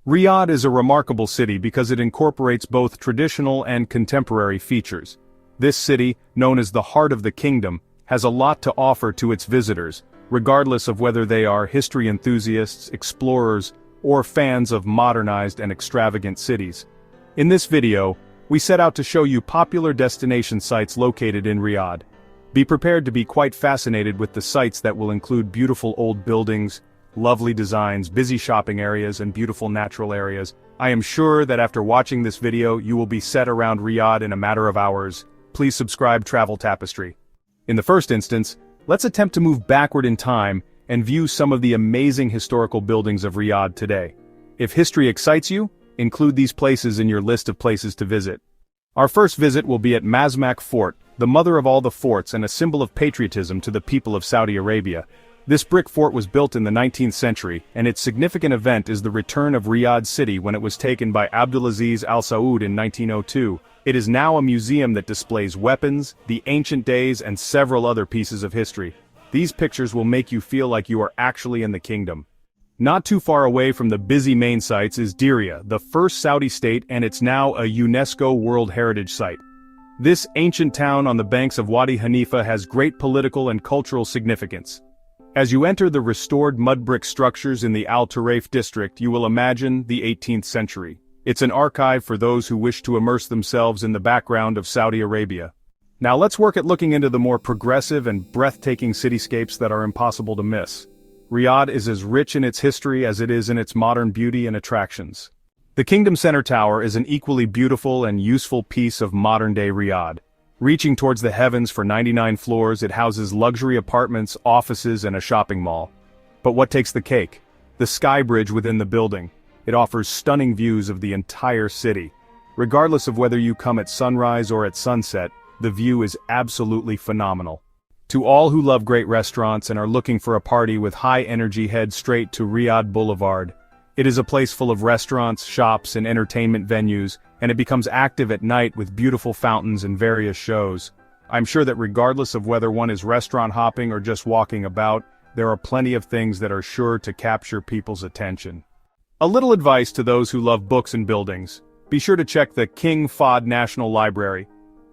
Riyadh is a remarkable city because it incorporates both traditional and contemporary features. This city, known as the heart of the kingdom, has a lot to offer to its visitors, regardless of whether they are history enthusiasts, explorers, or fans of modernized and extravagant cities. In this video, we set out to show you popular destination sites located in Riyadh. Be prepared to be quite fascinated with the sites that will include beautiful old buildings, lovely designs, busy shopping areas, and beautiful natural areas. I am sure that after watching this video you will be set around Riyadh in a matter of hours. Please subscribe Travel Tapestry. In the first instance, let's attempt to move backward in time and view some of the amazing historical buildings of Riyadh today. If history excites you, include these places in your list of places to visit. Our first visit will be at Masmak Fort, the mother of all the forts and a symbol of patriotism to the people of Saudi Arabia. This brick fort was built in the 19th century, and its significant event is the return of Riyadh city when it was taken by Abdulaziz Al Saud in 1902. It is now a museum that displays weapons, the ancient days, and several other pieces of history. These pictures will make you feel like you are actually in the kingdom. Not too far away from the busy main sites is Diriyah, the first Saudi state, and it's now a UNESCO World Heritage Site. This ancient town on the banks of Wadi Hanifa has great political and cultural significance. As you enter the restored mud brick structures in the Al Turaif district, you will imagine the 18th century. It's an archive for those who wish to immerse themselves in the background of Saudi Arabia. Now let's work at looking into the more progressive and breathtaking cityscapes that are impossible to miss. Riyadh is as rich in its history as it is in its modern beauty and attractions. The Kingdom Center Tower is an equally beautiful and useful piece of modern-day Riyadh. Reaching towards the heavens for 99 floors, it houses luxury apartments, offices, and a shopping mall. But what takes the cake? The sky bridge within the building. It offers stunning views of the entire city. Regardless of whether you come at sunrise or at sunset, the view is absolutely phenomenal. To all who love great restaurants and are looking for a party with high energy, head straight to Riyadh Boulevard. It is a place full of restaurants, shops, and entertainment venues, and it becomes active at night with beautiful fountains and various shows. I'm sure that regardless of whether one is restaurant hopping or just walking about, there are plenty of things that are sure to capture people's attention. A little advice to those who love books and buildings. Be sure to check the King Fahd National Library.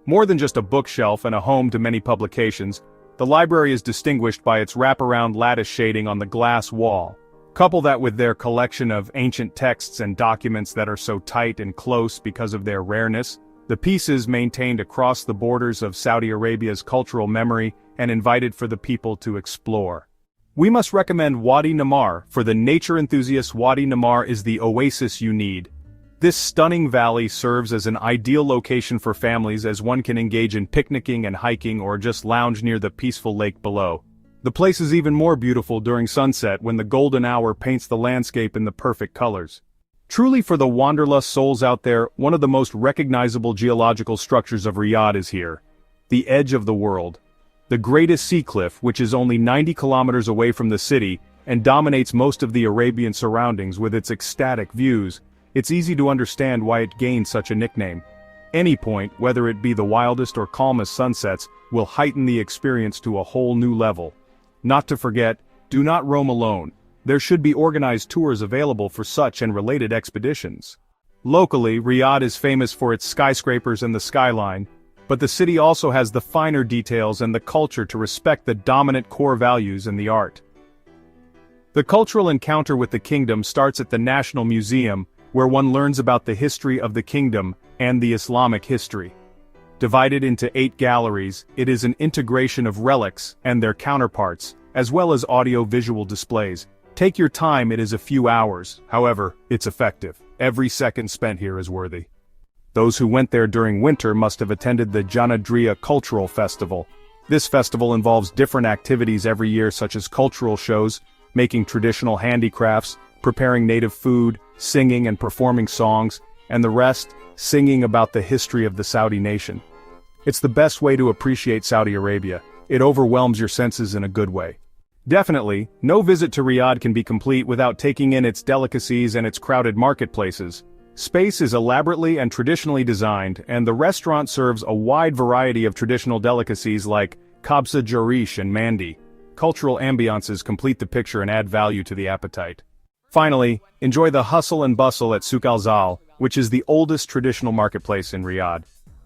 More than just a bookshelf and a home to many publications, the library is distinguished by its wraparound lattice shading on the glass wall. Couple that with their collection of ancient texts and documents that are so tight and close because of their rareness, the pieces maintained across the borders of Saudi Arabia's cultural memory and invited for the people to explore. We must recommend Wadi Namar. For the nature enthusiast, Wadi Namar is the oasis you need. This stunning valley serves as an ideal location for families as one can engage in picnicking and hiking or just lounge near the peaceful lake below. The place is even more beautiful during sunset when the golden hour paints the landscape in the perfect colors. Truly, for the wanderlust souls out there, one of the most recognizable geological structures of Riyadh is here. The edge of the world. The greatest sea cliff, which is only 90 kilometers away from the city, and dominates most of the Arabian surroundings with its ecstatic views. It's easy to understand why it gained such a nickname. Any point, whether it be the wildest or calmest sunsets, will heighten the experience to a whole new level. Not to forget, do not roam alone. There should be organized tours available for such and related expeditions. Locally, Riyadh is famous for its skyscrapers and the skyline, but the city also has the finer details and the culture to respect the dominant core values and the art. The cultural encounter with the kingdom starts at the National Museum, where one learns about the history of the kingdom and the Islamic history. Divided into 8 galleries, it is an integration of relics and their counterparts, as well as audio-visual displays. Take your time, it is a few hours, however, it's effective. Every second spent here is worthy. Those who went there during winter must have attended the Janadriyah Cultural Festival. This festival involves different activities every year such as cultural shows, making traditional handicrafts, preparing native food, singing and performing songs, and the rest, singing about the history of the Saudi nation. It's the best way to appreciate Saudi Arabia. It overwhelms your senses in a good way. Definitely, no visit to Riyadh can be complete without taking in its delicacies and its crowded marketplaces. Space is elaborately and traditionally designed, and the restaurant serves a wide variety of traditional delicacies like kabsa jarish and mandi. Cultural ambiances complete the picture and add value to the appetite. Finally, enjoy the hustle and bustle at Souq Al Zal, which is the oldest traditional marketplace in Riyadh.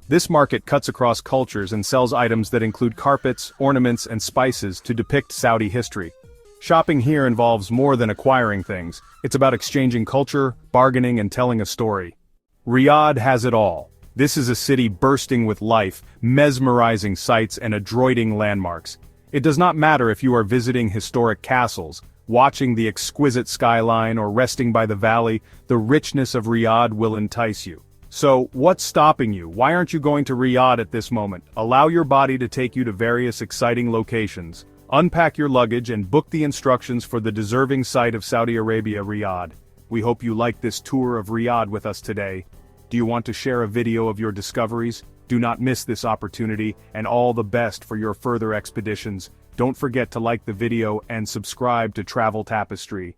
This market cuts across cultures and sells items that include carpets, ornaments, and spices to depict Saudi history. Shopping here involves more than acquiring things. It's about exchanging culture, bargaining, and telling a story. Riyadh has it all. This is a city bursting with life, mesmerizing sights, and adroiting landmarks. It does not matter if you are visiting historic castles, watching the exquisite skyline, or resting by the valley, the richness of Riyadh will entice you. So, what's stopping you? Why aren't you going to Riyadh at this moment? Allow your body to take you to various exciting locations. Unpack your luggage and book the instructions for the deserving site of Saudi Arabia, Riyadh. We hope you liked this tour of Riyadh with us today. Do you want to share a video of your discoveries? Do not miss this opportunity, and all the best for your further expeditions. Don't forget to like the video and subscribe to Travel Tapestry.